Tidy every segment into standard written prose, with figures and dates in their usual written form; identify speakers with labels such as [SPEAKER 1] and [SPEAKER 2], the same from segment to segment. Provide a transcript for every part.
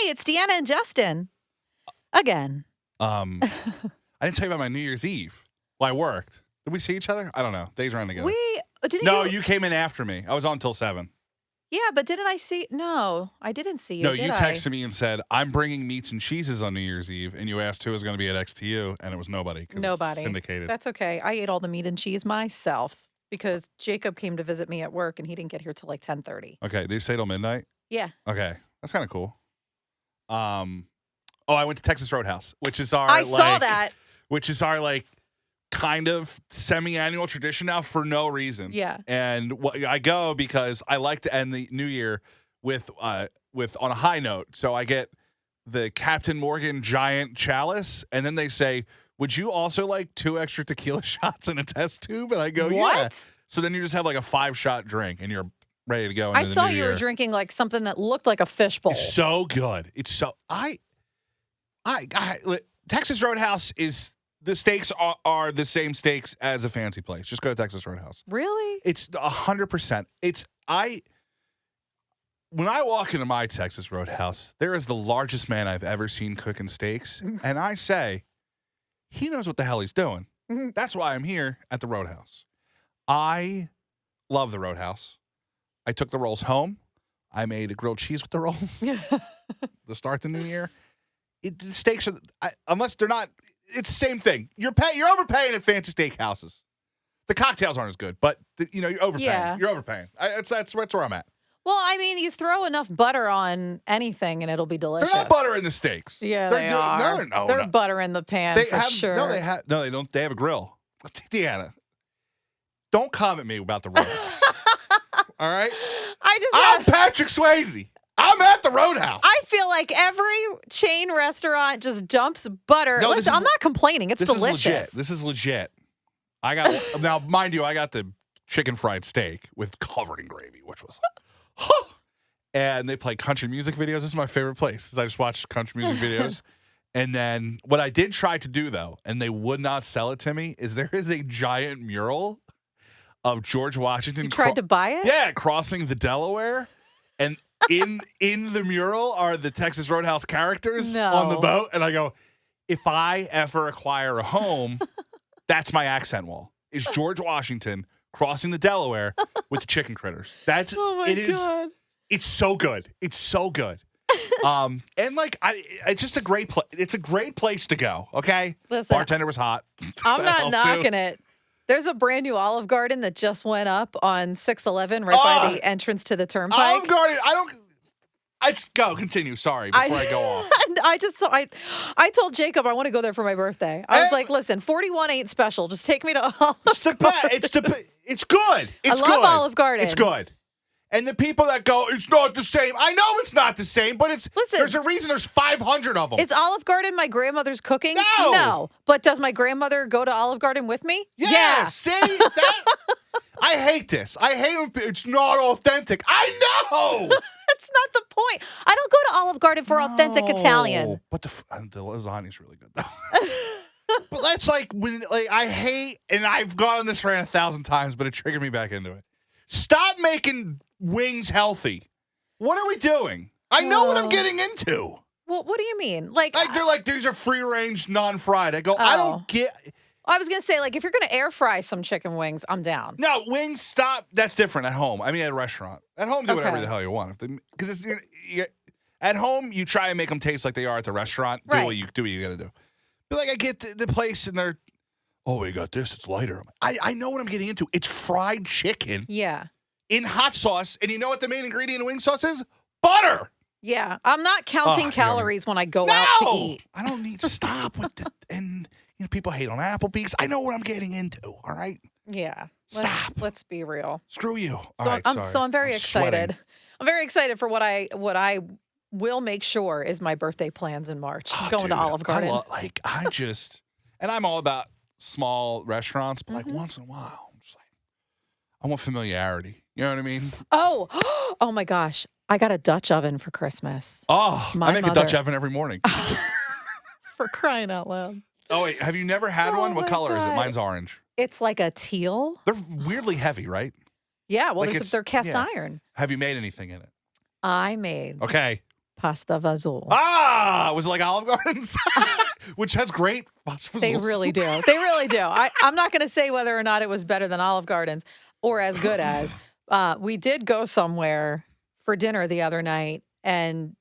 [SPEAKER 1] it's Deanna and Justin. Again.
[SPEAKER 2] I didn't tell you about my New Year's Eve. Well, I worked. Did we see each other? I don't know. Days ran together.
[SPEAKER 1] No,
[SPEAKER 2] you came in after me. I was on until 7.
[SPEAKER 1] Yeah, but didn't I see? No, I didn't see you.
[SPEAKER 2] No, you texted me and said, I'm bringing meats and cheeses on New Year's Eve. And you asked who was going to be at XTU, and it was nobody.
[SPEAKER 1] Nobody.
[SPEAKER 2] It's syndicated.
[SPEAKER 1] That's okay. I ate all the meat and cheese myself because Jacob came to visit me at work, and he didn't get here till like 10:30.
[SPEAKER 2] Okay. Did you stay till midnight?
[SPEAKER 1] Yeah.
[SPEAKER 2] Okay. That's kind of cool. I went to Texas Roadhouse, which is our
[SPEAKER 1] saw that.
[SPEAKER 2] Which is our kind of semi-annual tradition now for no reason.
[SPEAKER 1] Yeah.
[SPEAKER 2] And I go because I like to end the new year with on a high note. So I get the Captain Morgan giant chalice, and then they say, "Would you also like 2 extra tequila shots in a test tube?" And I go,
[SPEAKER 1] "What?"
[SPEAKER 2] Yeah. So then you just have like a 5-shot drink, and you're ready to go.
[SPEAKER 1] I saw you were drinking like something that looked like a fishbowl.
[SPEAKER 2] It's so good. It's so Texas Roadhouse is the steaks are the same steaks as a fancy place. Just go to Texas Roadhouse.
[SPEAKER 1] Really?
[SPEAKER 2] It's 100%. When I walk into my Texas Roadhouse, there is the largest man I've ever seen cooking steaks, and I say, he knows what the hell he's doing. That's why I'm here at the Roadhouse. I love the Roadhouse. I took the rolls home. I made a grilled cheese with the rolls to start the new year. The steaks are, unless they're not, it's the same thing. You're overpaying at fancy steakhouses. The cocktails aren't as good, but you're overpaying. Yeah. You're overpaying. That's where I'm at.
[SPEAKER 1] Well, I mean, you throw enough butter on anything and it'll be delicious.
[SPEAKER 2] They're not butter in the steaks.
[SPEAKER 1] Yeah, they are.
[SPEAKER 2] No,
[SPEAKER 1] they're butter in the pan sure.
[SPEAKER 2] No, they don't. They have a grill. Deanna, don't comment me about the Roadhouse. All right? I'm Patrick Swayze. I'm at the Roadhouse.
[SPEAKER 1] I feel like every chain restaurant just dumps butter.
[SPEAKER 2] No,
[SPEAKER 1] Listen, I'm not complaining. It's delicious.
[SPEAKER 2] This is legit. Now, mind you, I got the chicken fried steak covered in gravy, which was and they play country music videos. This is my favorite place because I just watch country music videos. And then what I did try to do, though, and they would not sell it to me, is there is a giant mural of George Washington.
[SPEAKER 1] You tried to buy it?
[SPEAKER 2] Yeah, crossing the Delaware. And in the mural are the Texas Roadhouse characters on the boat. And I go, if I ever acquire a home, that's my accent wall. Is George Washington crossing the Delaware with the chicken critters. That's God. It's so good. It's so good. And it's just a great place. It's a great place to go. Okay.
[SPEAKER 1] Listen,
[SPEAKER 2] bartender was hot.
[SPEAKER 1] I'm not knocking it. There's a brand new Olive Garden that just went up on 611 right by the entrance to the Turnpike.
[SPEAKER 2] Olive Garden. Go continue. Sorry, before I go off.
[SPEAKER 1] I told Jacob I want to go there for my birthday. I was like, listen, 41 ain't special. Just take me to Olive Garden.
[SPEAKER 2] It's good. I
[SPEAKER 1] love Olive Garden.
[SPEAKER 2] It's good. And the people that go, it's not the same. I know it's not the same, but there's a reason there's 500 of them.
[SPEAKER 1] Is Olive Garden my grandmother's cooking?
[SPEAKER 2] No.
[SPEAKER 1] No. But does my grandmother go to Olive Garden with me?
[SPEAKER 2] Yeah. See? I hate this. I hate when it's not authentic. I know.
[SPEAKER 1] That's not the point. I don't go to Olive Garden for authentic Italian.
[SPEAKER 2] But the lasagna's really good, though. But that's I hate, and I've gone on this rant 1,000 times, but it triggered me back into it. Stop making wings healthy. What are we doing? I know what I'm getting into.
[SPEAKER 1] Well, what do you mean?
[SPEAKER 2] They're like, these are free-range, non-fried. I go, I don't get...
[SPEAKER 1] I was going to say, if you're going to air fry some chicken wings, I'm down.
[SPEAKER 2] No, wings, stop. That's different at home. I mean, at a restaurant. At home, do whatever the hell you want. Because at home, you try and make them taste like they are at the restaurant.
[SPEAKER 1] Right.
[SPEAKER 2] Do what you got to do. But I get the place and they're, we got this. It's lighter. I know what I'm getting into. It's fried chicken.
[SPEAKER 1] Yeah.
[SPEAKER 2] In hot sauce. And you know what the main ingredient in wing sauce is? Butter.
[SPEAKER 1] Yeah. I'm not counting calories when I go out to eat.
[SPEAKER 2] I don't need to stop with and people hate on Applebee's. I know what I'm getting into. All right.
[SPEAKER 1] Yeah.
[SPEAKER 2] Stop.
[SPEAKER 1] Let's be real.
[SPEAKER 2] Screw you.
[SPEAKER 1] So I'm very excited. I'm very excited for what I will make sure is my birthday plans in March. Going to Olive Garden.
[SPEAKER 2] And I'm all about small restaurants, but once in a while, I'm just I want familiarity. You know what I mean?
[SPEAKER 1] Oh my gosh. I got a Dutch oven for Christmas.
[SPEAKER 2] I make a Dutch oven every morning.
[SPEAKER 1] For crying out loud.
[SPEAKER 2] Oh, wait. Have you never had one? What color is it? Mine's orange.
[SPEAKER 1] It's like a teal.
[SPEAKER 2] They're weirdly heavy, right?
[SPEAKER 1] Yeah. Well, they're cast iron.
[SPEAKER 2] Have you made anything in it?
[SPEAKER 1] I made Pasta Vazul.
[SPEAKER 2] Was it like Olive Gardens? Which has great pasta
[SPEAKER 1] They
[SPEAKER 2] fazool.
[SPEAKER 1] really do. They really do. I'm not going to say whether or not it was better than Olive Garden's or as good as. We did go somewhere for dinner the other night, and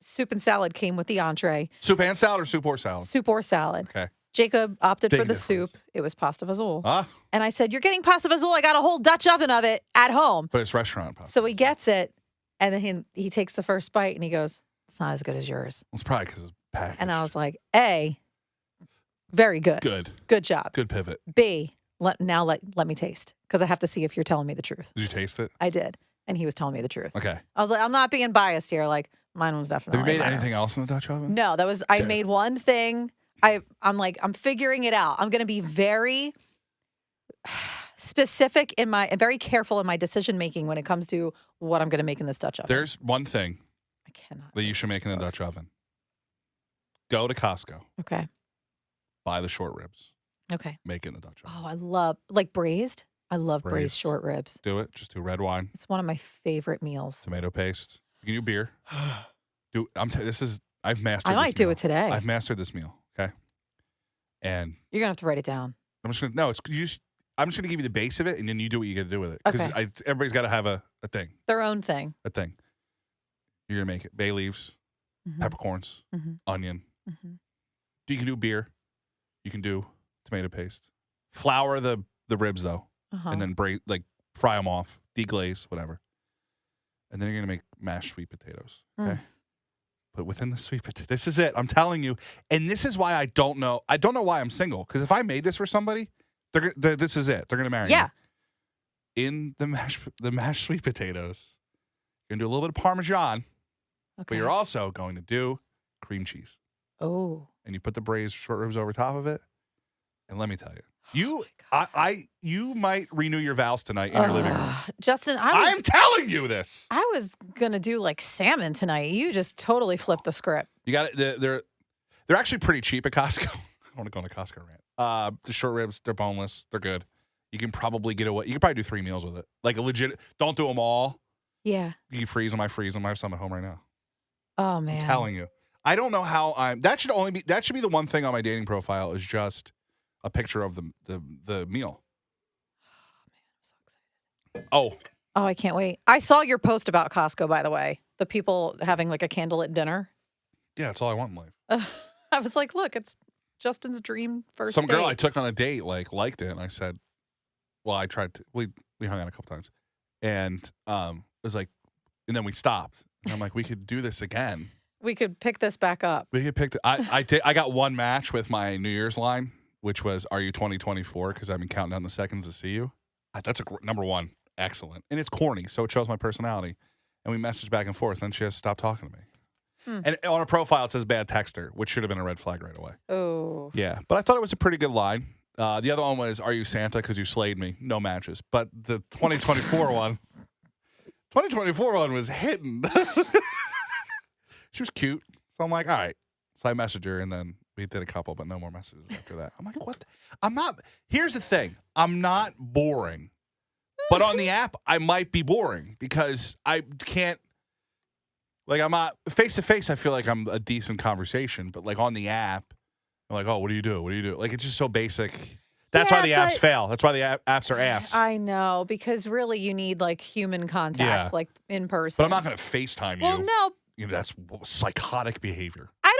[SPEAKER 1] soup and salad came with the entree.
[SPEAKER 2] Soup and salad or soup or salad?
[SPEAKER 1] Soup or salad.
[SPEAKER 2] Okay.
[SPEAKER 1] Jacob opted
[SPEAKER 2] Big
[SPEAKER 1] for the
[SPEAKER 2] difference.
[SPEAKER 1] soup. It was pasta vazul.
[SPEAKER 2] Ah,
[SPEAKER 1] And I said, you're getting pasta vazul. I got a whole Dutch oven of it at home.
[SPEAKER 2] but it's restaurant pasta.
[SPEAKER 1] So he gets it, and then he takes the first bite, and he goes, it's not as good as yours.
[SPEAKER 2] It's probably because it's packaged.
[SPEAKER 1] And I was like, A, very good.
[SPEAKER 2] Good.
[SPEAKER 1] Good job.
[SPEAKER 2] Good pivot.
[SPEAKER 1] B, let me taste, because I have to see if you're telling me the truth.
[SPEAKER 2] Did you taste it?
[SPEAKER 1] I did. And he was telling me the truth.
[SPEAKER 2] Okay.
[SPEAKER 1] I was like, I'm not being biased here. Like, mine was definitely
[SPEAKER 2] Have you made
[SPEAKER 1] better.
[SPEAKER 2] anything else in the Dutch oven?
[SPEAKER 1] No, I
[SPEAKER 2] Good.
[SPEAKER 1] made one thing. I'm figuring it out. I'm going to be very specific and very careful in my decision making when it comes to what I'm going to make in this Dutch oven.
[SPEAKER 2] There's one thing
[SPEAKER 1] I cannot.
[SPEAKER 2] that you should make in the Dutch oven. Go to Costco,
[SPEAKER 1] Okay.
[SPEAKER 2] buy the short ribs,
[SPEAKER 1] Okay.
[SPEAKER 2] make it in the Dutch oven.
[SPEAKER 1] Oh, I love braised. I love braised
[SPEAKER 2] Braised.
[SPEAKER 1] short ribs.
[SPEAKER 2] Do it. Just do red wine,
[SPEAKER 1] It's one of my favorite meals.
[SPEAKER 2] tomato paste. You can do beer. I've mastered.
[SPEAKER 1] I might
[SPEAKER 2] this
[SPEAKER 1] do
[SPEAKER 2] meal.
[SPEAKER 1] it today.
[SPEAKER 2] I've mastered this meal. Okay. And
[SPEAKER 1] You're gonna have to write it down.
[SPEAKER 2] I'm just gonna I'm just gonna give you the base of it, and then you do what you got to do with it. Because
[SPEAKER 1] Okay.
[SPEAKER 2] everybody's got to have a thing.
[SPEAKER 1] Their own thing.
[SPEAKER 2] A thing. You're gonna make it bay leaves,
[SPEAKER 1] Mhm.
[SPEAKER 2] peppercorns,
[SPEAKER 1] Mhm.
[SPEAKER 2] onion.
[SPEAKER 1] Mhm.
[SPEAKER 2] You can do beer. You can do tomato paste. Flour the ribs though,
[SPEAKER 1] Uh-huh.
[SPEAKER 2] and then fry them off, deglaze, whatever. And then you're gonna make mashed sweet potatoes. Okay.
[SPEAKER 1] Mm.
[SPEAKER 2] But within the sweet potato, this is it. I'm telling you, and this is why I don't know. I don't know why I'm single. Because if I made this for somebody, this is it. They're gonna marry
[SPEAKER 1] Yeah.
[SPEAKER 2] me. In the mashed sweet potatoes, you're gonna do a little bit of Parmesan, but
[SPEAKER 1] Okay.
[SPEAKER 2] you're also going to do cream cheese.
[SPEAKER 1] Oh.
[SPEAKER 2] And you put the braised short ribs over top of it. And let me tell you,
[SPEAKER 1] Oh my God.
[SPEAKER 2] you might renew your vows tonight in your living room.
[SPEAKER 1] Justin,
[SPEAKER 2] I'm telling you this.
[SPEAKER 1] I was gonna do like salmon tonight. You just totally flipped the script.
[SPEAKER 2] You got it. They're actually pretty cheap at Costco. I want to go on a Costco rant. The short ribs, they're boneless. They're good. You can probably get away. You can probably do 3 meals with it. Like a legit. Don't do them all.
[SPEAKER 1] Yeah.
[SPEAKER 2] You can freeze them. I freeze them. I have some at home right now.
[SPEAKER 1] Oh man.
[SPEAKER 2] I'm telling you. I don't know how that should be the one thing on my dating profile is just a picture of the meal.
[SPEAKER 1] I'm so excited.
[SPEAKER 2] Oh,
[SPEAKER 1] Oh, I can't wait. I saw your post about Costco, by the way. The people having like a candlelit dinner.
[SPEAKER 2] yeah, that's all I want in life.
[SPEAKER 1] I was like, look, it's Justin's dream first
[SPEAKER 2] Some girl I
[SPEAKER 1] date.
[SPEAKER 2] took on a date liked it, and I said, "Well, I tried to." We hung out a couple times, and it was like, and then we stopped. And I'm like, we could do this again.
[SPEAKER 1] We could pick this back up.
[SPEAKER 2] We could pick. I got one match with my New Year's line, which was, "Are you 2024?" Because I've been counting down the seconds to see you. That's number one, excellent, and it's corny, so it shows my personality. And we messaged back and forth, and she has stopped talking to me. And on her profile, it says bad texter, which should have been a red flag right away.
[SPEAKER 1] Oh.
[SPEAKER 2] Yeah, but I thought it was a pretty good line. The other one was, "Are you Santa? Because you slayed me." No matches. But the 2024 one was hitting. She was cute, so I'm like, all right. So I messaged her, and then we did a couple, but no more messages after that. I'm like, what? I'm not. Here's the thing. I'm not boring, but on the app, I might be boring because I can't. Like, I'm not face to face. I feel like I'm a decent conversation, but like on the app, I'm like, oh, what do you do? What do you do? Like, it's just so basic. That's why the
[SPEAKER 1] Yeah,
[SPEAKER 2] apps
[SPEAKER 1] but-
[SPEAKER 2] fail. That's why the apps are ass.
[SPEAKER 1] I know, because really you need like human contact,
[SPEAKER 2] Yeah.
[SPEAKER 1] like in person.
[SPEAKER 2] But I'm not going to FaceTime
[SPEAKER 1] Well,
[SPEAKER 2] you.
[SPEAKER 1] no,
[SPEAKER 2] You know, that's psychotic behavior.
[SPEAKER 1] I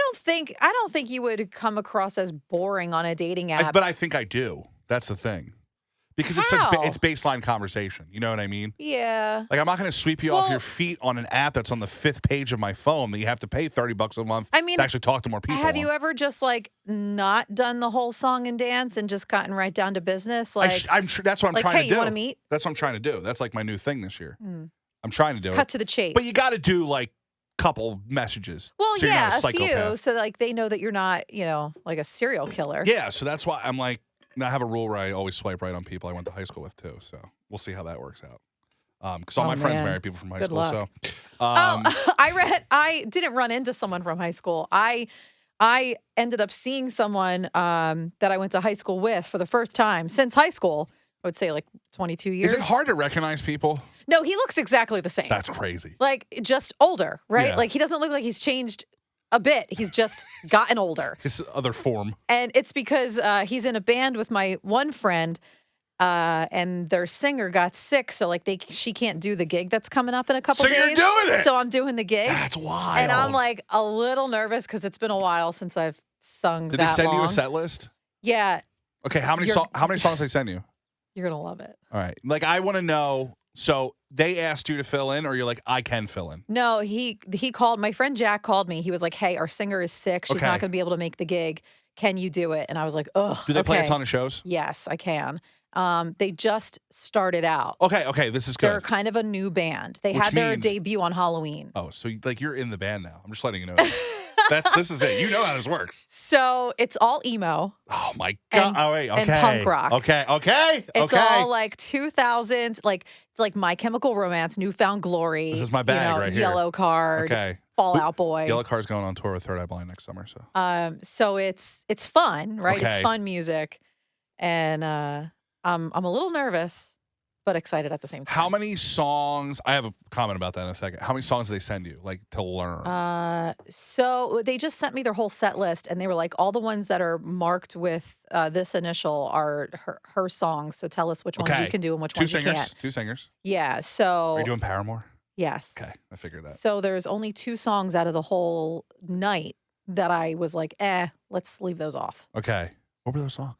[SPEAKER 1] don't think you would come across as boring on a dating app.
[SPEAKER 2] But I think I do. That's the thing. Because it's
[SPEAKER 1] How?
[SPEAKER 2] it's baseline conversation. You know what I mean?
[SPEAKER 1] Yeah.
[SPEAKER 2] Like, I'm not going to sweep you off
[SPEAKER 1] Well-
[SPEAKER 2] your feet on an app that's on the 5th page of my phone that you have to pay $30 a month
[SPEAKER 1] I mean,
[SPEAKER 2] to actually talk to more people.
[SPEAKER 1] Have
[SPEAKER 2] on.
[SPEAKER 1] you ever just like not done the whole song and dance and just gotten right down to business? Like,
[SPEAKER 2] I'm sure that's what I'm
[SPEAKER 1] like,
[SPEAKER 2] trying
[SPEAKER 1] hey,
[SPEAKER 2] to
[SPEAKER 1] you
[SPEAKER 2] do.
[SPEAKER 1] wanna meet?
[SPEAKER 2] That's what I'm trying to do. That's like my new thing this year.
[SPEAKER 1] Mm.
[SPEAKER 2] I'm trying to do
[SPEAKER 1] cut
[SPEAKER 2] it.
[SPEAKER 1] to the chase.
[SPEAKER 2] But you got to do like couple messages.
[SPEAKER 1] well,
[SPEAKER 2] so you're
[SPEAKER 1] yeah,
[SPEAKER 2] not a
[SPEAKER 1] a
[SPEAKER 2] psychopath.
[SPEAKER 1] few, so like they know that you're not, like a serial killer.
[SPEAKER 2] Yeah, so that's why I'm like, I have a rule where I always swipe right on people I went to high school with too. So we'll see how that works out. Because all
[SPEAKER 1] Oh,
[SPEAKER 2] my friends
[SPEAKER 1] man.
[SPEAKER 2] marry people from high
[SPEAKER 1] Good
[SPEAKER 2] school.
[SPEAKER 1] luck.
[SPEAKER 2] So
[SPEAKER 1] I didn't run into someone from high school. I ended up seeing someone that I went to high school with for the first time since high school I would say like 22 years.
[SPEAKER 2] Is it hard to recognize people?
[SPEAKER 1] No, he looks exactly the same.
[SPEAKER 2] That's crazy.
[SPEAKER 1] Like just older, right?
[SPEAKER 2] Yeah.
[SPEAKER 1] Like he doesn't look like he's changed a bit. He's just gotten older.
[SPEAKER 2] His other form.
[SPEAKER 1] And it's because he's in a band with my one friend, and their singer got sick, so like she can't do the gig that's coming up in a couple days.
[SPEAKER 2] So you're doing it.
[SPEAKER 1] So I'm doing the gig.
[SPEAKER 2] That's wild.
[SPEAKER 1] And I'm like a little nervous because it's been a while since I've sung.
[SPEAKER 2] Did
[SPEAKER 1] that
[SPEAKER 2] they send you
[SPEAKER 1] long.
[SPEAKER 2] a set list?
[SPEAKER 1] Yeah.
[SPEAKER 2] Okay, how many songs they send you?
[SPEAKER 1] You're gonna love it.
[SPEAKER 2] All right. Like I want to know. So they asked you to fill in, or you're like, I can fill in.
[SPEAKER 1] No, he called. My friend Jack called me. He was like, "Hey, our singer is sick. She's not going to be able to make the gig. Can you do it?" And I was like, "Ugh."
[SPEAKER 2] Do they play a ton of shows?
[SPEAKER 1] Yes, I can. They just started out.
[SPEAKER 2] Okay, this is good.
[SPEAKER 1] They're kind of a new band. They had their debut on Halloween.
[SPEAKER 2] Oh, so like you're in the band now. I'm just letting you know. This is it. You know how this works.
[SPEAKER 1] So it's all emo.
[SPEAKER 2] Oh my god!
[SPEAKER 1] And punk rock.
[SPEAKER 2] Okay.
[SPEAKER 1] It's all like 2000s. Like it's like My Chemical Romance, Newfound Glory.
[SPEAKER 2] This is my bag right here.
[SPEAKER 1] Yellow Card.
[SPEAKER 2] Okay.
[SPEAKER 1] Fall Out Boy.
[SPEAKER 2] Yellow Card's going on tour with Third Eye Blind next summer.
[SPEAKER 1] So it's fun, right?
[SPEAKER 2] Okay.
[SPEAKER 1] It's fun music, and I'm a little nervous, but excited at the same time.
[SPEAKER 2] How many songs? I have a comment about that in a second. How many songs do they send you, like to learn?
[SPEAKER 1] So they just sent me their whole set list, and they were like, all the ones that are marked with this initial are her songs. So tell us which ones you can do and which ones you can't.
[SPEAKER 2] Two singers.
[SPEAKER 1] Yeah. So
[SPEAKER 2] are you doing Paramore?
[SPEAKER 1] Yes.
[SPEAKER 2] Okay, I figured that.
[SPEAKER 1] So there's only 2 songs out of the whole night that I was like, let's leave those off.
[SPEAKER 2] Okay. What were those songs?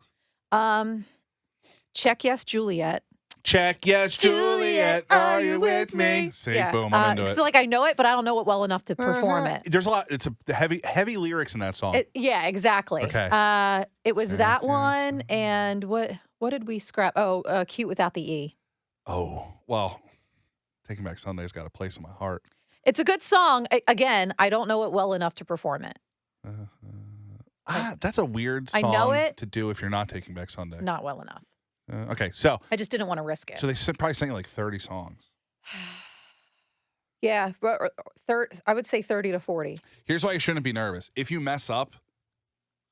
[SPEAKER 1] Check Yes, Juliet.
[SPEAKER 2] Check Yes, Juliet, are you with me? See,
[SPEAKER 1] Yeah.
[SPEAKER 2] boom, I'm into it.
[SPEAKER 1] So like I know it, but I don't know it well enough to perform it.
[SPEAKER 2] There's a lot. It's a heavy lyrics in that song.
[SPEAKER 1] Yeah, exactly.
[SPEAKER 2] Okay.
[SPEAKER 1] It was that one, and what did we scrap? Oh, Cute Without the E.
[SPEAKER 2] Oh, well, Taking Back Sunday's got a place in my heart.
[SPEAKER 1] It's a good song. Again, I don't know it well enough to perform it.
[SPEAKER 2] That's a weird song
[SPEAKER 1] I know it.
[SPEAKER 2] to do if you're not Taking Back Sunday.
[SPEAKER 1] Not well enough.
[SPEAKER 2] Okay, so
[SPEAKER 1] I just didn't want to risk it.
[SPEAKER 2] So they probably sang like 30 songs.
[SPEAKER 1] Yeah, I would say 30 to 40.
[SPEAKER 2] Here's why you shouldn't be nervous. If you mess up,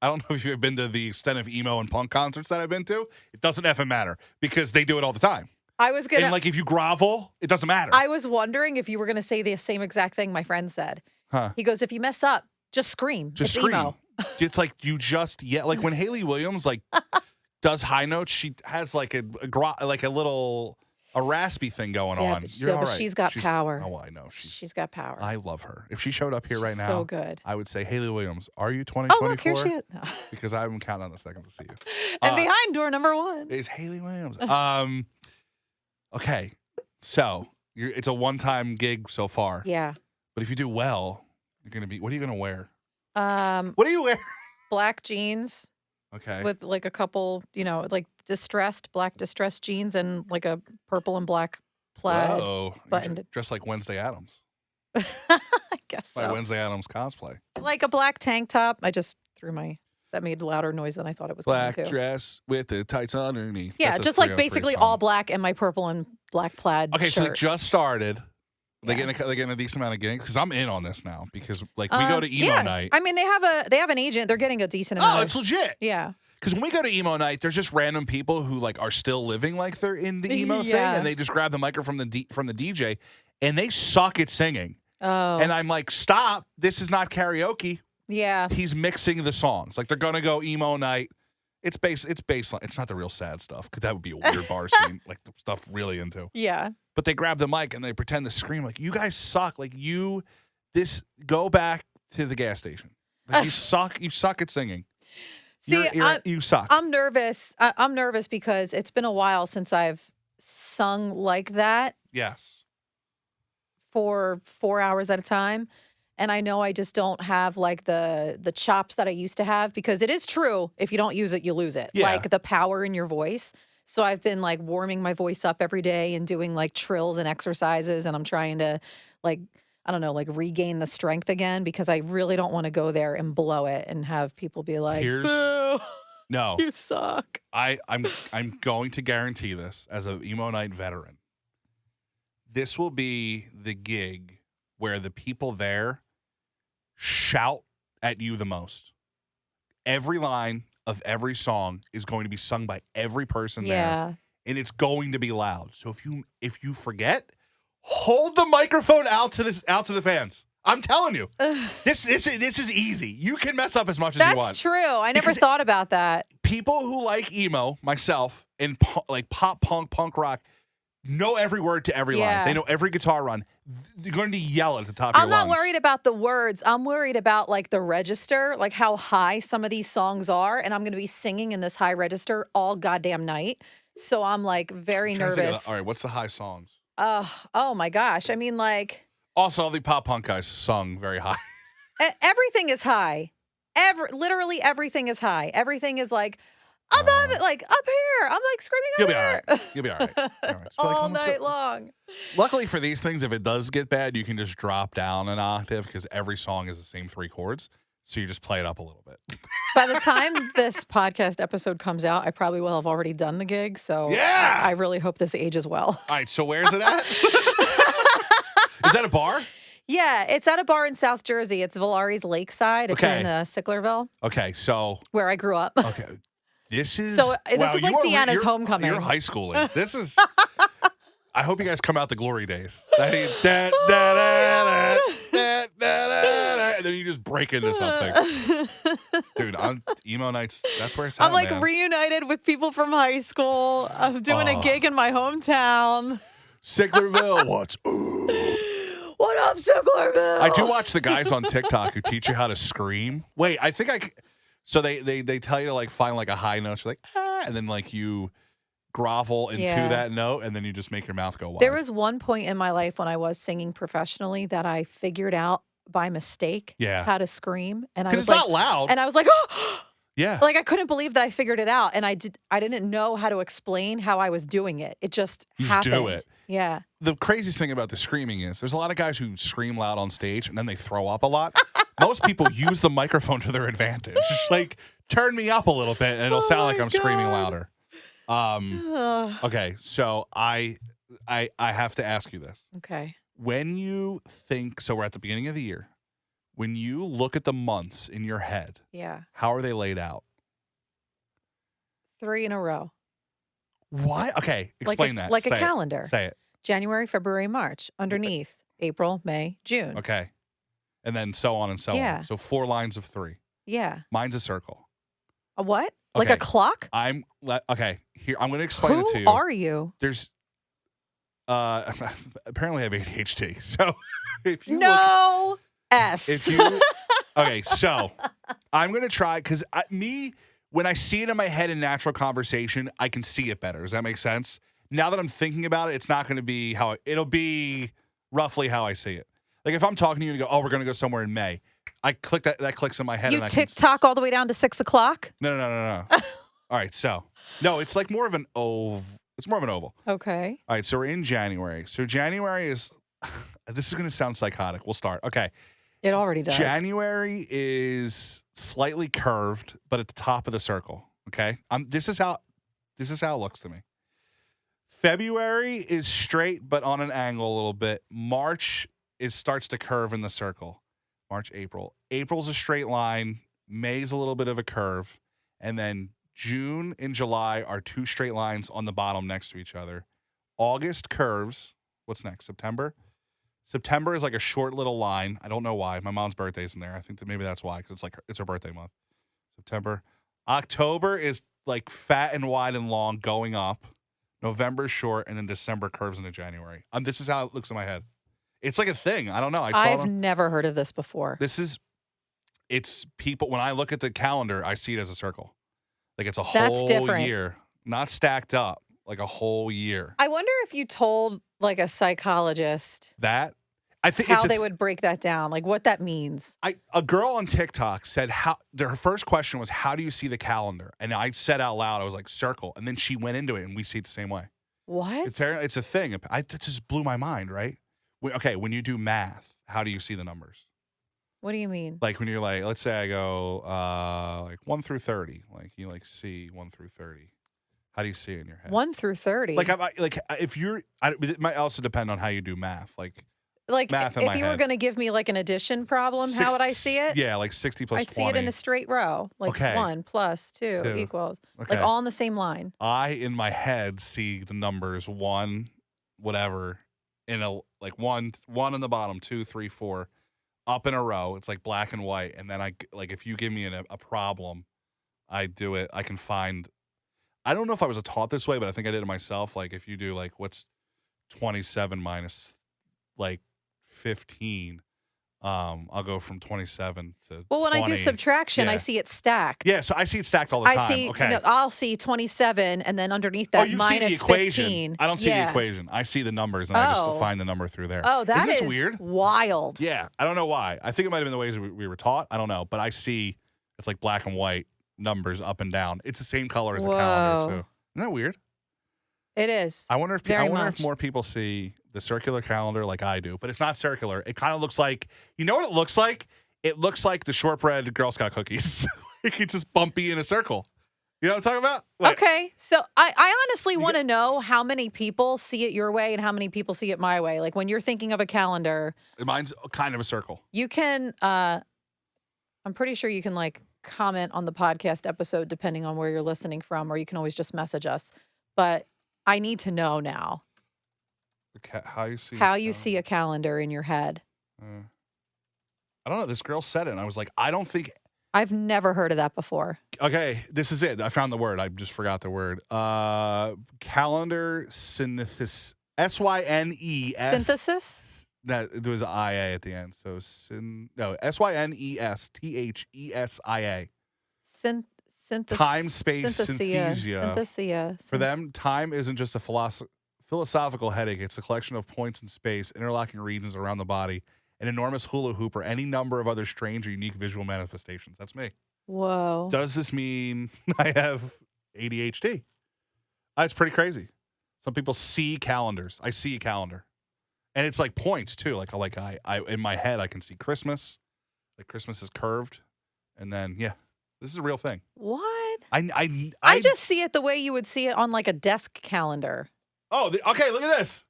[SPEAKER 2] I don't know if you've been to the extent of emo and punk concerts that I've been to. It doesn't effing matter because they do it all the time. And like if you grovel, it doesn't matter.
[SPEAKER 1] I was wondering if you were gonna say the same exact thing my friend said.
[SPEAKER 2] Huh.
[SPEAKER 1] He goes, if you mess up, just scream.
[SPEAKER 2] Just
[SPEAKER 1] it's
[SPEAKER 2] scream.
[SPEAKER 1] Emo.
[SPEAKER 2] It's like you just like when Haley Williams like does high notes, she has like a little raspy thing going on.
[SPEAKER 1] But she's got power.
[SPEAKER 2] Oh, I know.
[SPEAKER 1] She's got power.
[SPEAKER 2] I love her. If she showed up here right now,
[SPEAKER 1] so good.
[SPEAKER 2] I would say, Haley Williams, are you 2024?
[SPEAKER 1] Oh, look, here she is. No.
[SPEAKER 2] Because I'm counting on the seconds to see you.
[SPEAKER 1] And behind door number 1
[SPEAKER 2] is Haley Williams. Okay, so it's a one-time gig so far.
[SPEAKER 1] Yeah.
[SPEAKER 2] But if you do well, you're gonna be. What are you gonna wear?
[SPEAKER 1] What
[SPEAKER 2] do you wear?
[SPEAKER 1] Black jeans.
[SPEAKER 2] Okay.
[SPEAKER 1] With like a couple, like black distressed jeans and like a purple and black plaid.
[SPEAKER 2] Whoa.
[SPEAKER 1] Buttoned.
[SPEAKER 2] Dressed like Wednesday Addams.
[SPEAKER 1] I guess so.
[SPEAKER 2] Like Wednesday Addams cosplay.
[SPEAKER 1] Like a black tank top. I just threw that made louder noise than I thought it was going to.
[SPEAKER 2] Black dress with the tights underneath.
[SPEAKER 1] Yeah,
[SPEAKER 2] That's
[SPEAKER 1] just like basically
[SPEAKER 2] song.
[SPEAKER 1] all black and my purple and black plaid
[SPEAKER 2] Okay,
[SPEAKER 1] shirt.
[SPEAKER 2] so they just started. They're getting a decent amount of gigs because I'm in on this now because like we go to emo night.
[SPEAKER 1] I mean, they have an agent. They're getting a decent amount.
[SPEAKER 2] Oh, it's legit.
[SPEAKER 1] Yeah.
[SPEAKER 2] Because when we go to emo night, there's just random people who like are still living like they're in the emo thing, and they just grab the microphone from the DJ, and they suck at singing.
[SPEAKER 1] Oh.
[SPEAKER 2] And I'm like, stop! This is not karaoke.
[SPEAKER 1] Yeah.
[SPEAKER 2] He's mixing the songs. Like they're gonna go emo night. It's baseline. It's not the real sad stuff because that would be a weird bar scene, like the stuff really into.
[SPEAKER 1] Yeah.
[SPEAKER 2] But they grab the mic and they pretend to scream like, "You guys suck! Like go back to the gas station. Like, you suck! You suck at singing."
[SPEAKER 1] See,
[SPEAKER 2] you suck.
[SPEAKER 1] I'm nervous. I'm nervous because it's been a while since I've sung like that.
[SPEAKER 2] Yes.
[SPEAKER 1] For 4 hours at a time. And I know I just don't have like the chops that I used to have because it is true. If you don't use it, you lose it.
[SPEAKER 2] Yeah.
[SPEAKER 1] Like the power in your voice. So I've been like warming my voice up every day and doing like trills and exercises. And I'm trying to like, I don't know, like regain the strength again because I really don't want to go there and blow it and have people be like, boo,
[SPEAKER 2] no,
[SPEAKER 1] you suck.
[SPEAKER 2] I'm going to guarantee this as an emo night veteran. This will be the gig where the people there shout at you the most. Every line of every song is going to be sung by every person there. and it's going to be loud. So if you forget, hold the microphone out to the fans. I'm telling you, this is easy. You can mess up as much as you want.
[SPEAKER 1] That's true. I never thought about that.
[SPEAKER 2] People who like emo, myself, and like pop punk rock, know every word to every line. They know every guitar run. They're going to yell at the top of your lungs.
[SPEAKER 1] I'm not worried about the words. I'm worried about like the register, like how high some of these songs are, and I'm going to be singing in this high register all goddamn night. So I'm like very nervous.
[SPEAKER 2] All right, what's the high songs?
[SPEAKER 1] Oh my gosh. I mean, like.
[SPEAKER 2] Also, all the pop punk guys sung very high.
[SPEAKER 1] Everything is high. Literally everything is high. Everything is like above it, like up here. I'm like screaming
[SPEAKER 2] You'll
[SPEAKER 1] up
[SPEAKER 2] be all
[SPEAKER 1] here.
[SPEAKER 2] right. You'll be all right. All right.
[SPEAKER 1] All night long.
[SPEAKER 2] Luckily for these things, if it does get bad, you can just drop down an octave because every song is the same 3 chords. So you just play it up a little bit.
[SPEAKER 1] By the time this podcast episode comes out, I probably will have already done the gig. So
[SPEAKER 2] yeah,
[SPEAKER 1] I really hope this ages well.
[SPEAKER 2] All right. So where's it at? Is that a bar?
[SPEAKER 1] Yeah, it's at a bar in South Jersey. It's Valari's Lakeside. It's in Sicklerville.
[SPEAKER 2] Okay, so
[SPEAKER 1] where I grew up.
[SPEAKER 2] Okay, this is
[SPEAKER 1] this is like Deanna's homecoming.
[SPEAKER 2] You're high schooling. This is. I hope you guys come out the glory days. And then you just break into something, dude. On emo nights, that's where it's at.
[SPEAKER 1] I'm like
[SPEAKER 2] man.
[SPEAKER 1] Reunited with people from high school. I'm doing a gig in my hometown.
[SPEAKER 2] Sicklerville, what's
[SPEAKER 1] what up, Sicklerville?
[SPEAKER 2] I do watch the guys on TikTok who teach you how to scream. Wait, I think so they tell you to like find like a high note, so like and then like you grovel into that note, and then you just make your mouth go wide.
[SPEAKER 1] There was one point in my life when I was singing professionally that I figured out by mistake how to scream, and I was
[SPEAKER 2] it's
[SPEAKER 1] like,
[SPEAKER 2] not loud,
[SPEAKER 1] and I was like, oh.
[SPEAKER 2] Yeah.
[SPEAKER 1] Like I couldn't believe that I figured it out, and I didn't know how to explain how I was doing it. It just happened.
[SPEAKER 2] Do it.
[SPEAKER 1] Yeah.
[SPEAKER 2] The craziest thing about the screaming is there's a lot of guys who scream loud on stage and then they throw up a lot. Most people use the microphone to their advantage. Just like turn me up a little bit and it'll sound like I'm screaming louder. Okay, so I have to ask you this.
[SPEAKER 1] Okay.
[SPEAKER 2] When you think, so we're at the beginning of the year. When you look at the months in your head, how are they laid out?
[SPEAKER 1] 3 in a row.
[SPEAKER 2] What? Okay, explain that.
[SPEAKER 1] Like a calendar.
[SPEAKER 2] Say it.
[SPEAKER 1] January, February, March. Underneath, April, May, June.
[SPEAKER 2] Okay. And then so on and so on. So 4 lines of 3.
[SPEAKER 1] Yeah.
[SPEAKER 2] Mine's a circle.
[SPEAKER 1] A what?
[SPEAKER 2] Okay.
[SPEAKER 1] Like a clock?
[SPEAKER 2] Okay. Here, I'm going to explain it to you.
[SPEAKER 1] Who are you?
[SPEAKER 2] There's apparently I have ADHD. So if you
[SPEAKER 1] look, S.
[SPEAKER 2] If you okay, so I'm gonna try because when I see it in my head in natural conversation, I can see it better. Does that make sense? Now that I'm thinking about it, it's not going to be it'll be roughly how I see it. Like if I'm talking to you and you go, "Oh, we're going to go somewhere in May," I click that clicks in my head.
[SPEAKER 1] You
[SPEAKER 2] and
[SPEAKER 1] TikTok all the way down to 6 o'clock?
[SPEAKER 2] No. All right, so no, it's like more of an oval. It's more of an oval.
[SPEAKER 1] Okay.
[SPEAKER 2] All right, so we're in January. So January is. This is going to sound psychotic. We'll start. Okay.
[SPEAKER 1] It already does.
[SPEAKER 2] January is slightly curved, but at the top of the circle. Okay, this is how it looks to me. February is straight, but on an angle a little bit. March starts to curve in the circle. March, April. April's a straight line. May's a little bit of a curve, and then June and July are 2 straight lines on the bottom next to each other. August curves. What's next? September. September is like a short little line. I don't know why. My mom's birthday's in there. I think that maybe that's why, because it's her birthday month. September. October is like fat and wide and long going up. November's short, and then December curves into January. This is how it looks in my head. It's like a thing. I don't know.
[SPEAKER 1] I've never heard of this before.
[SPEAKER 2] It's people, when I look at the calendar, I see it as a circle. Like it's a whole year. Not stacked up, like a whole year.
[SPEAKER 1] I wonder if you told like a psychologist
[SPEAKER 2] that. I think
[SPEAKER 1] how they would break that down, like what that means.
[SPEAKER 2] A girl on TikTok said her first question was, how do you see the calendar? And I said out loud, I was like, circle. And then she went into it and we see it the same way.
[SPEAKER 1] What?
[SPEAKER 2] It's a thing. That just blew my mind, right? When you do math, how do you see the numbers?
[SPEAKER 1] What do you mean?
[SPEAKER 2] Like when you're like, let's say I go like 1 through 30. Like you like see 1 through 30. How do you see it in your head?
[SPEAKER 1] 1 through 30.
[SPEAKER 2] Like if you're, it might also depend on how you do math. Like
[SPEAKER 1] Like,
[SPEAKER 2] math in
[SPEAKER 1] if
[SPEAKER 2] my
[SPEAKER 1] you
[SPEAKER 2] head.
[SPEAKER 1] were going to give me like an addition problem, how would I see it?
[SPEAKER 2] Yeah, like 60 plus
[SPEAKER 1] I
[SPEAKER 2] 20.
[SPEAKER 1] see it in a straight row. Like
[SPEAKER 2] Okay.
[SPEAKER 1] 1 plus 2
[SPEAKER 2] Two.
[SPEAKER 1] equals.
[SPEAKER 2] Okay.
[SPEAKER 1] Like all in the same line.
[SPEAKER 2] I, in my head, see the numbers 1, whatever, in a like one in the bottom, 2, 3, 4, up in a row. It's like black and white. And then if you give me a problem, I do it. I can find. I don't know if I was taught this way, but I think I did it myself. Like if you do like what's 27 minus like 15. I'll go from 27 to
[SPEAKER 1] Well, when
[SPEAKER 2] 20.
[SPEAKER 1] I do subtraction, I
[SPEAKER 2] Yeah.
[SPEAKER 1] see it stacked.
[SPEAKER 2] Yeah, so I see it stacked all the time.
[SPEAKER 1] I see,
[SPEAKER 2] Okay.
[SPEAKER 1] I'll see 27 and then underneath
[SPEAKER 2] Oh,
[SPEAKER 1] that
[SPEAKER 2] you see the
[SPEAKER 1] minus
[SPEAKER 2] equation.
[SPEAKER 1] 15.
[SPEAKER 2] I don't see the
[SPEAKER 1] Yeah.
[SPEAKER 2] equation. I see the numbers, and I just
[SPEAKER 1] Oh.
[SPEAKER 2] find the number through there.
[SPEAKER 1] Oh, that
[SPEAKER 2] Isn't
[SPEAKER 1] is
[SPEAKER 2] this weird?
[SPEAKER 1] wild.
[SPEAKER 2] Yeah, I don't know why. I think it might have been the ways we were taught. I don't know, but I see it's like black and white numbers up and down. It's the same color as the calendar
[SPEAKER 1] Whoa.
[SPEAKER 2] too. Isn't that weird?
[SPEAKER 1] It is.
[SPEAKER 2] I wonder if
[SPEAKER 1] Very
[SPEAKER 2] if
[SPEAKER 1] much.
[SPEAKER 2] more people see the circular calendar like I do, but it's not circular. It kind of looks like, you know what it looks like? It looks like the shortbread Girl Scout cookies. It's just bumpy in a circle. You know what I'm talking about? Wait.
[SPEAKER 1] Okay, so I honestly want to know how many people see it your way and how many people see it my way. Like when you're thinking of a calendar,
[SPEAKER 2] Mine's kind of a circle.
[SPEAKER 1] you can, I'm pretty sure you can like comment on the podcast episode depending on where you're listening from, or you can always just message us. But I need to know now
[SPEAKER 2] How you see
[SPEAKER 1] how you see a calendar in your head.
[SPEAKER 2] I don't know. This girl said it, and I was like, I don't think.
[SPEAKER 1] I've never heard of that before.
[SPEAKER 2] Okay, this is it. I found the word. I just forgot the word. Calendar synthesis. SYNES.
[SPEAKER 1] Synthesis?
[SPEAKER 2] No, there was an IA at the end. So SYNESTHESIA.
[SPEAKER 1] Synthesis.
[SPEAKER 2] Time, space,
[SPEAKER 1] synthesia.
[SPEAKER 2] synthesia.
[SPEAKER 1] Synthesia.
[SPEAKER 2] For them, time isn't just a philosophical headache. It's a collection of points in space, interlocking regions around the body, an enormous hula hoop, or any number of other strange or unique visual manifestations. That's me.
[SPEAKER 1] Whoa.
[SPEAKER 2] Does this mean I have ADHD? It's pretty crazy. Some people see calendars. I see a calendar. And it's like points too. Like I in my head I can see Christmas. Like Christmas is curved. And then this is a real thing.
[SPEAKER 1] What?
[SPEAKER 2] I
[SPEAKER 1] just see it the way you would see it on like a desk calendar.
[SPEAKER 2] Oh, okay, look at this.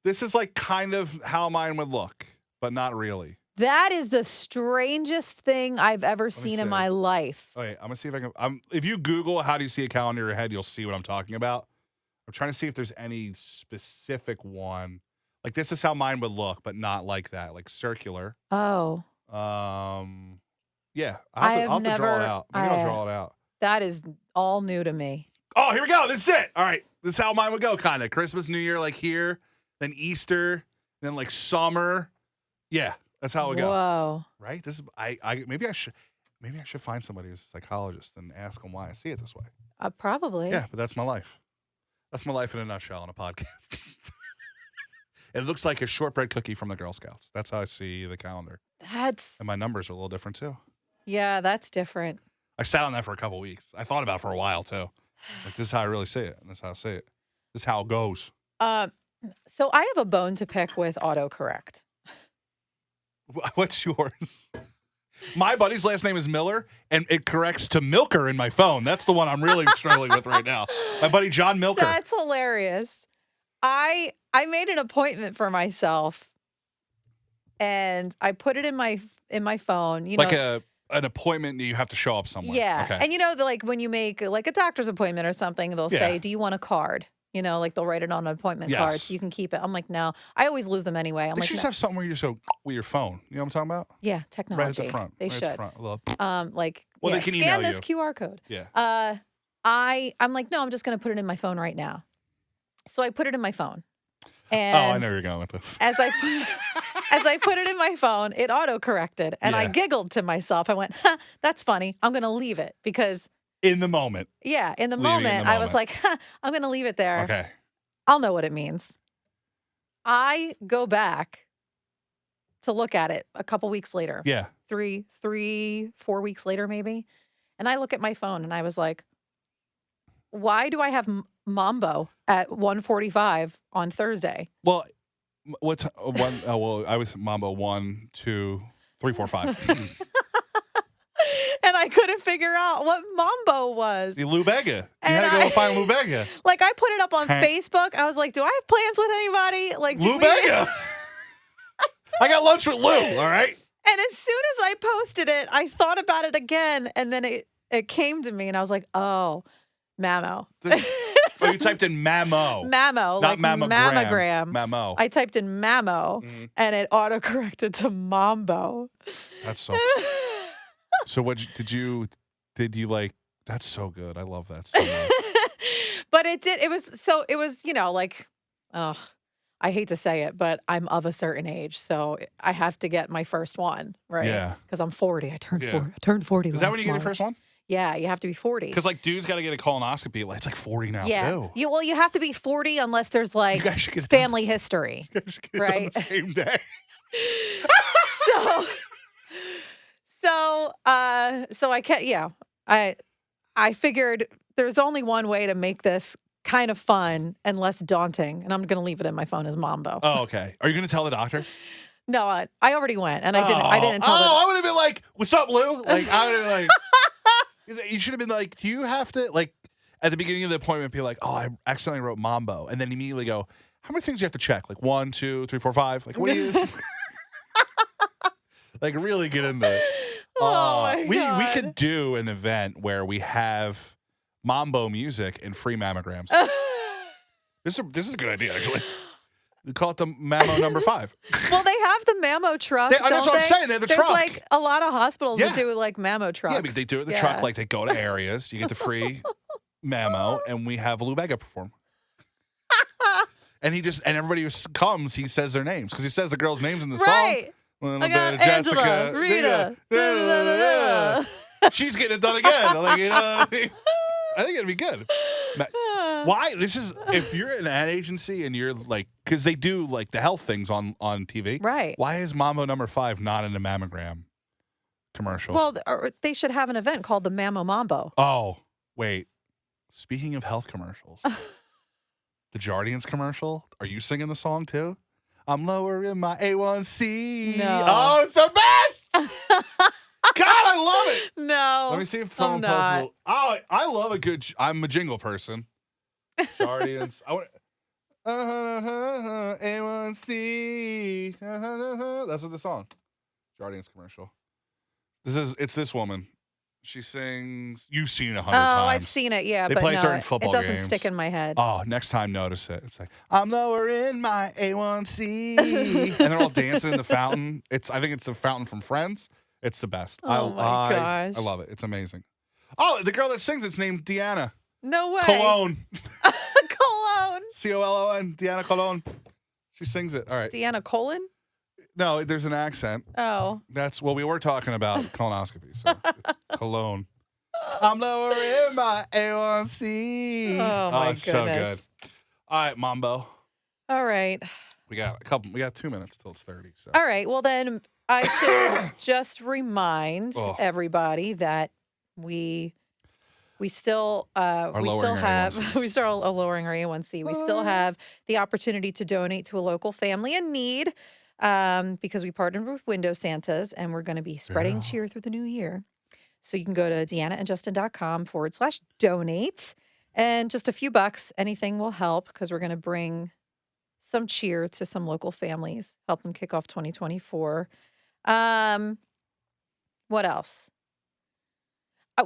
[SPEAKER 2] This is like kind of how mine would look, but not really.
[SPEAKER 1] That is the strangest thing I've ever seen in my life.
[SPEAKER 2] Okay, I'm gonna see if I can. If you Google how do you see a calendar in your head, you'll see what I'm talking about. I'm trying to see if there's any specific one. Like this is how mine would look, but not like that. Like circular.
[SPEAKER 1] Oh.
[SPEAKER 2] Yeah, I'll have to draw it out. Maybe I'll draw it out.
[SPEAKER 1] That is all new to me.
[SPEAKER 2] Oh, here we go. This is it. All right, this is how mine would go. Kind of Christmas, New Year, like here, then Easter, then like summer. Yeah. That's how it would go.
[SPEAKER 1] Whoa.
[SPEAKER 2] Right? This is maybe I should find somebody who's a psychologist and ask them why I see it this way.
[SPEAKER 1] Probably.
[SPEAKER 2] Yeah, but that's my life. That's my life in a nutshell on a podcast. It looks like a shortbread cookie from the Girl Scouts. That's how I see the calendar. And my numbers are a little different too.
[SPEAKER 1] Yeah, that's different.
[SPEAKER 2] I sat on that for a couple weeks. I thought about it for a while too. Like this is how I really see it. And this is how I see it. This is how it goes.
[SPEAKER 1] So I have a bone to pick with autocorrect.
[SPEAKER 2] What's yours? My buddy's last name is Miller, and it corrects to Milker in my phone. That's the one I'm really struggling with right now. My buddy John Milker.
[SPEAKER 1] That's hilarious. I made an appointment for myself, and I put it in my phone. You know,
[SPEAKER 2] like an appointment that you have to show up somewhere.
[SPEAKER 1] Yeah,
[SPEAKER 2] okay.
[SPEAKER 1] and you know, like when you make like a doctor's appointment or something, they'll say, "Do you want a card?" You know, like they'll write it on an appointment card so you can keep it. I'm like, no. I always lose them anyway. I'm
[SPEAKER 2] they
[SPEAKER 1] like,
[SPEAKER 2] should just
[SPEAKER 1] no.
[SPEAKER 2] have something where you just go with your phone. You know what I'm talking about?
[SPEAKER 1] Yeah, technology.
[SPEAKER 2] Right at the front.
[SPEAKER 1] They
[SPEAKER 2] right
[SPEAKER 1] should.
[SPEAKER 2] At the front.
[SPEAKER 1] Like,
[SPEAKER 2] well,
[SPEAKER 1] yeah,
[SPEAKER 2] they can
[SPEAKER 1] scan
[SPEAKER 2] email
[SPEAKER 1] this
[SPEAKER 2] you.
[SPEAKER 1] QR code.
[SPEAKER 2] Yeah.
[SPEAKER 1] I'm like, no, I'm just going to put it in my phone right now. So I put it in my phone. And
[SPEAKER 2] I know where you're going with this.
[SPEAKER 1] As I put it in my phone, it auto-corrected. And I giggled to myself. I went, that's funny. I'm going to leave it because.
[SPEAKER 2] In the moment.
[SPEAKER 1] Yeah, in the moment, I was like, I'm going to leave it there.
[SPEAKER 2] Okay.
[SPEAKER 1] I'll know what it means. I go back to look at it a couple weeks later.
[SPEAKER 2] Yeah.
[SPEAKER 1] 4 weeks later, maybe. And I look at my phone and I was like, why do I have Mambo at 1:45 on Thursday?
[SPEAKER 2] Well, what's one? Well, I was Mambo 1, 2, 3, 4, 5.
[SPEAKER 1] And I couldn't figure out what Mambo was.
[SPEAKER 2] Lou Bega. You had to go find Lou Bega.
[SPEAKER 1] Like I put it up on Facebook. I was like, do I have plans with anybody? Like
[SPEAKER 2] Lou Bega. I got lunch with Lou, all right?
[SPEAKER 1] And as soon as I posted it, I thought about it again, and then it came to me, and I was like, oh, Mammo.
[SPEAKER 2] Oh, you typed in Mammo.
[SPEAKER 1] Mammo,
[SPEAKER 2] Not
[SPEAKER 1] like
[SPEAKER 2] mammogram. Mammo.
[SPEAKER 1] I typed in Mammo, and it autocorrected to Mambo.
[SPEAKER 2] That's so So what did you like, that's so good. I love that so much.
[SPEAKER 1] But it was, like, oh, I hate to say it, but I'm of a certain age, so I have to get my first one, right?
[SPEAKER 2] Yeah.
[SPEAKER 1] Because I'm 40. I turned 40
[SPEAKER 2] Is that when you get your first one?
[SPEAKER 1] Yeah, you have to be 40.
[SPEAKER 2] Because like dudes got to get a colonoscopy. Like, it's like 40 now too.
[SPEAKER 1] You have to be 40 unless there's like family history.
[SPEAKER 2] You guys should get it done the same day.
[SPEAKER 1] So I can't. I figured there's only one way to make this kind of fun and less daunting, and I'm going to leave it in my phone as Mambo.
[SPEAKER 2] Oh, okay. Are you going to tell the doctor?
[SPEAKER 1] No, I already went, and I didn't tell.
[SPEAKER 2] I would have been like, "What's up, Lou?" Like, I would have been like, you should have been like, "Do you have to like at the beginning of the appointment be like, oh, I accidentally wrote Mambo," and then immediately go, "How many things do you have to check? Like 1, 2, 3, 4, 5. Like, what do you like? Really get into it."
[SPEAKER 1] Oh my God.
[SPEAKER 2] We could do an event where we have Mambo music and free mammograms. This is a good idea, actually. We call it the Mammo number 5.
[SPEAKER 1] Well, they have the Mammo truck.
[SPEAKER 2] That's what I'm saying. They have the
[SPEAKER 1] There's
[SPEAKER 2] truck.
[SPEAKER 1] like a lot of hospitals that do like Mammo trucks.
[SPEAKER 2] Yeah, because they do it in the truck. Like they go to areas, you get the free Mammo, and we have Lou Bega perform. And everybody who comes, he says their names because he says the girls' names in the song.
[SPEAKER 1] I got Angela, Rita.
[SPEAKER 2] She's getting it done again. Like, you know what I mean? I think it'd be good. Why? If you're an ad agency and you're like, because they do like the health things on TV.
[SPEAKER 1] Right.
[SPEAKER 2] Why is Mambo number 5 not in a mammogram commercial?
[SPEAKER 1] Well, they should have an event called the Mammo Mambo.
[SPEAKER 2] Oh, wait. Speaking of health commercials, the Jardians commercial, are you singing the song too? I'm lowering my A1C.
[SPEAKER 1] No.
[SPEAKER 2] Oh, it's the best! God, I love it.
[SPEAKER 1] No.
[SPEAKER 2] Let me see if someone posts it. Oh, I love a good. I'm a jingle person. Jardians. I want. A1C. That's what the song. Jardians commercial. It's this woman. She sings. You've seen it 100 times.
[SPEAKER 1] Oh, I've seen it. Yeah,
[SPEAKER 2] they
[SPEAKER 1] but
[SPEAKER 2] play
[SPEAKER 1] no,
[SPEAKER 2] it during football
[SPEAKER 1] it doesn't
[SPEAKER 2] games.
[SPEAKER 1] stick in my head.
[SPEAKER 2] Oh, next time notice it. It's like I'm lowering my A1C, and they're all dancing in the fountain. I think it's the fountain from Friends. It's the best.
[SPEAKER 1] Oh my gosh,
[SPEAKER 2] I love it. It's amazing. Oh, the girl that sings it's named Deanna.
[SPEAKER 1] No way.
[SPEAKER 2] Cologne.
[SPEAKER 1] Cologne.
[SPEAKER 2] Colon. Deanna Cologne. She sings it. All right.
[SPEAKER 1] Deanna Colon?
[SPEAKER 2] No, there's an accent.
[SPEAKER 1] Oh.
[SPEAKER 2] We were talking about colonoscopy. So it's Cologne. I'm lowering my A1C.
[SPEAKER 1] Oh my
[SPEAKER 2] it's
[SPEAKER 1] goodness.
[SPEAKER 2] So good. All right, Mambo.
[SPEAKER 1] All right.
[SPEAKER 2] We got 2 minutes till it's 30. So.
[SPEAKER 1] All right. Well, then I should just remind everybody that we still have lowering our A1C. We still have the opportunity to donate to a local family in need because we partnered with Window Santas, and we're going to be spreading cheer through the new year. So you can go to deannaandjustin.com/donate, and just a few bucks, anything will help because we're going to bring some cheer to some local families, help them kick off 2024. What else?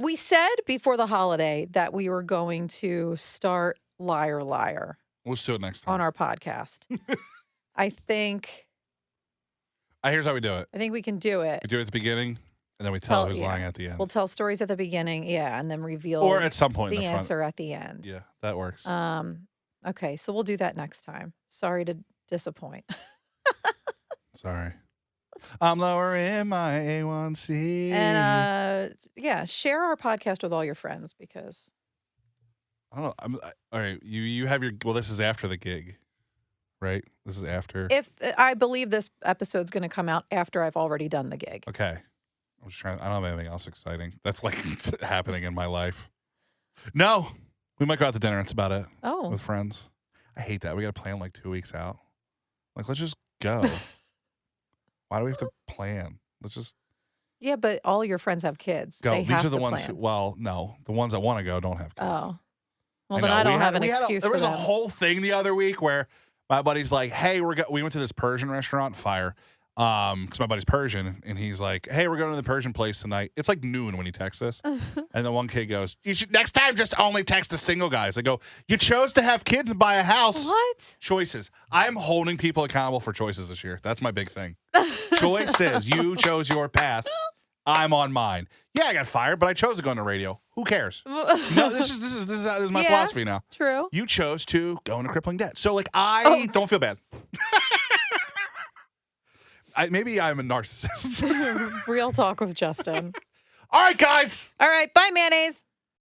[SPEAKER 1] We said before the holiday that we were going to start Liar Liar.
[SPEAKER 2] Let's do it next time
[SPEAKER 1] on our podcast.
[SPEAKER 2] Here's how we do it.
[SPEAKER 1] I think we can do it.
[SPEAKER 2] We do it at the beginning, and then we tell who's lying at the end.
[SPEAKER 1] We'll tell stories at the beginning, and then reveal
[SPEAKER 2] or at some point
[SPEAKER 1] the answer at the end.
[SPEAKER 2] Yeah, that works.
[SPEAKER 1] Okay, so we'll do that next time. Sorry to disappoint.
[SPEAKER 2] Sorry. I'm lowering my A1C.
[SPEAKER 1] And share our podcast with all your friends because
[SPEAKER 2] I don't know. All right, you have this is after the gig, right? This is after.
[SPEAKER 1] If I believe this episode's going to come out after I've already done the gig.
[SPEAKER 2] Okay. I'm just trying. I don't have anything else exciting that's like happening in my life. No, we might go out to dinner. That's about it.
[SPEAKER 1] Oh,
[SPEAKER 2] with friends. I hate that. We got to plan like 2 weeks out. Like, let's just go. Why do we have to plan? Let's just.
[SPEAKER 1] Yeah, but all your friends have kids.
[SPEAKER 2] Go.
[SPEAKER 1] These
[SPEAKER 2] are the ones
[SPEAKER 1] plan.
[SPEAKER 2] The ones that want to go don't have kids.
[SPEAKER 1] Oh. Well, then I don't have an excuse for
[SPEAKER 2] them. There was a
[SPEAKER 1] them.
[SPEAKER 2] whole thing the other week where my buddy's like, hey, we went to this Persian restaurant, fire. Because my buddy's Persian, and he's like, "Hey, we're going to the Persian place tonight." It's like noon when he texts us, and the one kid goes, "You should next time just only text the single guys." I go, "You chose to have kids and buy a house."
[SPEAKER 1] What?
[SPEAKER 2] Choices. I'm holding people accountable for choices this year. That's my big thing. Choices. You chose your path. I'm on mine. Yeah, I got fired, but I chose to go on the radio. Who cares? No, this is my philosophy now.
[SPEAKER 1] True.
[SPEAKER 2] You chose to go into crippling debt, so like I don't feel bad. Maybe I'm a narcissist.
[SPEAKER 1] Real talk with Justin.
[SPEAKER 2] All right, guys.
[SPEAKER 1] All right. Bye, mayonnaise.